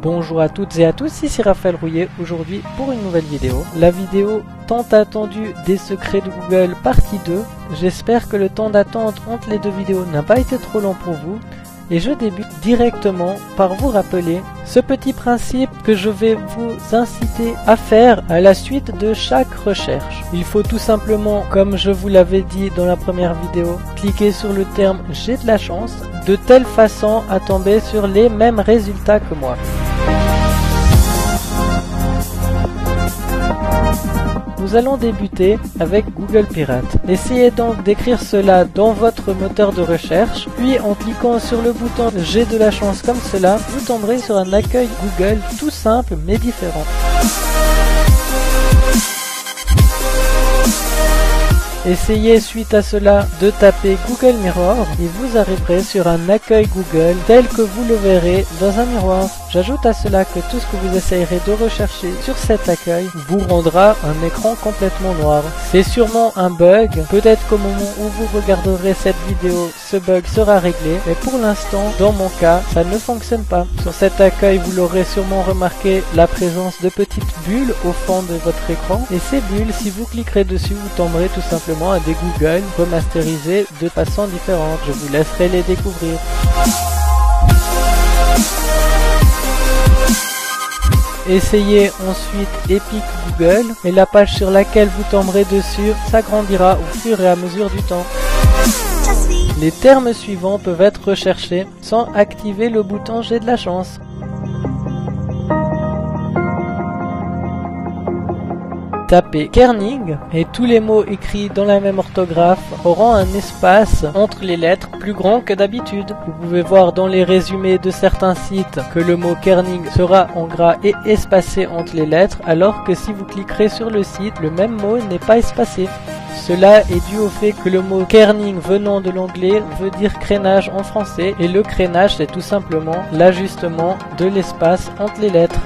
Bonjour à toutes et à tous, ici Raphaël Rouillet, aujourd'hui pour une nouvelle vidéo. La vidéo tant attendue des secrets de Google partie 2. J'espère que le temps d'attente entre les deux vidéos n'a pas été trop long pour vous. Et je débute directement par vous rappeler ce petit principe que je vais vous inciter à faire à la suite de chaque recherche. Il faut tout simplement, comme je vous l'avais dit dans la première vidéo, cliquer sur le terme « j'ai de la chance » de telle façon à tomber sur les mêmes résultats que moi. Nous allons débuter avec Google Pirate. Essayez donc d'écrire cela dans votre moteur de recherche, puis en cliquant sur le bouton « J'ai de la chance » comme cela, vous tomberez sur un accueil Google tout simple mais différent. Essayez suite à cela de taper Google Mirror et vous arriverez sur un accueil Google tel que vous le verrez dans un miroir. J'ajoute à cela que tout ce que vous essayerez de rechercher sur cet accueil vous rendra un écran complètement noir. C'est sûrement un bug, peut-être qu'au moment où vous regarderez cette vidéo, ce bug sera réglé, mais pour l'instant, dans mon cas, ça ne fonctionne pas. Sur cet accueil, vous l'aurez sûrement remarqué, la présence de petites bulles au fond de votre écran, et ces bulles, si vous cliquerez dessus, vous tomberez tout simplement à des Google remasterisés de façon différente. Je vous laisserai les découvrir. Essayez ensuite Epic Google et la page sur laquelle vous tomberez dessus s'agrandira au fur et à mesure du temps. Les termes suivants peuvent être recherchés sans activer le bouton J'ai de la chance. Tapez Kerning et tous les mots écrits dans la même orthographe auront un espace entre les lettres plus grand que d'habitude. Vous pouvez voir dans les résumés de certains sites que le mot Kerning sera en gras et espacé entre les lettres, alors que si vous cliquerez sur le site, le même mot n'est pas espacé. Cela est dû au fait que le mot kerning venant de l'anglais veut dire crénage en français, et le crénage c'est tout simplement l'ajustement de l'espace entre les lettres.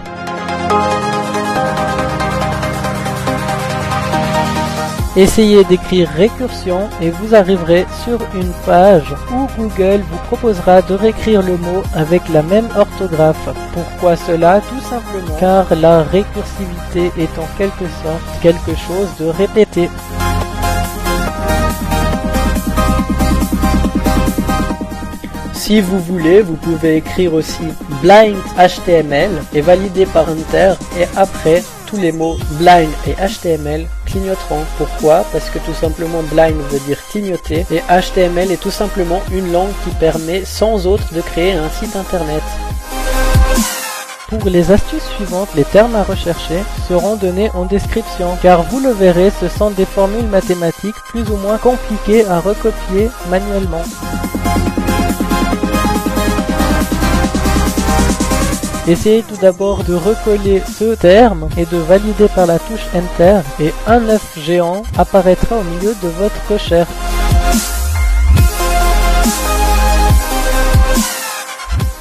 Essayez d'écrire récursion et vous arriverez sur une page où Google vous proposera de réécrire le mot avec la même orthographe. Pourquoi cela? Tout simplement car la récursivité est en quelque sorte quelque chose de répété. Si vous voulez, vous pouvez écrire aussi blind HTML et valider par Enter, et après tous les mots blind et HTML clignoteront. Pourquoi? Parce que tout simplement blind veut dire clignoter et HTML est tout simplement une langue qui permet sans autre de créer un site internet. Pour les astuces suivantes, les termes à rechercher seront donnés en description, car vous le verrez, ce sont des formules mathématiques plus ou moins compliquées à recopier manuellement. Essayez tout d'abord de recoller ce terme et de valider par la touche Enter, et un œuf géant apparaîtra au milieu de votre recherche.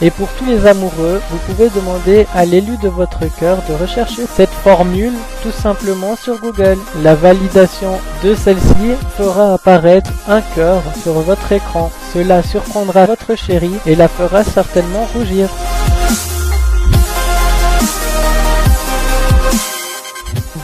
Et pour tous les amoureux, vous pouvez demander à l'élu de votre cœur de rechercher cette formule tout simplement sur Google. La validation de celle-ci fera apparaître un cœur sur votre écran. Cela surprendra votre chérie et la fera certainement rougir.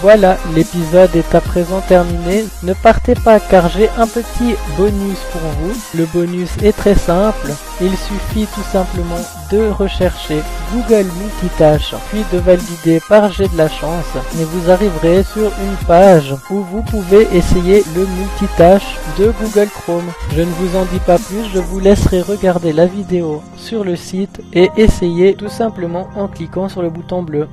Voilà, l'épisode est à présent terminé. Ne partez pas car j'ai un petit bonus pour vous. Le bonus est très simple. Il suffit tout simplement de rechercher Google Multitâche, puis de valider par J'ai de la chance. Et vous arriverez sur une page où vous pouvez essayer le multitâche de Google Chrome. Je ne vous en dis pas plus, je vous laisserai regarder la vidéo sur le site et essayer tout simplement en cliquant sur le bouton bleu.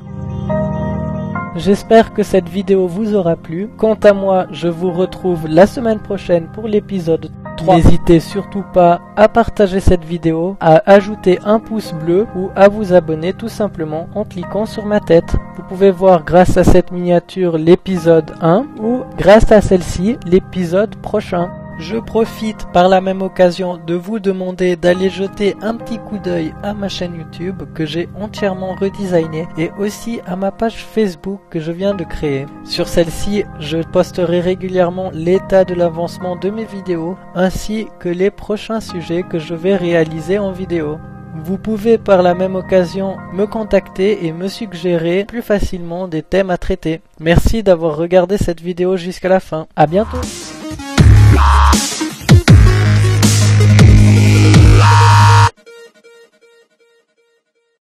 J'espère que cette vidéo vous aura plu. Quant à moi, je vous retrouve la semaine prochaine pour l'épisode 3. N'hésitez surtout pas à partager cette vidéo, à ajouter un pouce bleu ou à vous abonner tout simplement en cliquant sur ma tête. Vous pouvez voir grâce à cette miniature l'épisode 1 ou grâce à celle-ci l'épisode prochain. Je profite par la même occasion de vous demander d'aller jeter un petit coup d'œil à ma chaîne YouTube que j'ai entièrement redesignée et aussi à ma page Facebook que je viens de créer. Sur celle-ci, je posterai régulièrement l'état de l'avancement de mes vidéos ainsi que les prochains sujets que je vais réaliser en vidéo. Vous pouvez par la même occasion me contacter et me suggérer plus facilement des thèmes à traiter. Merci d'avoir regardé cette vidéo jusqu'à la fin. À bientôt!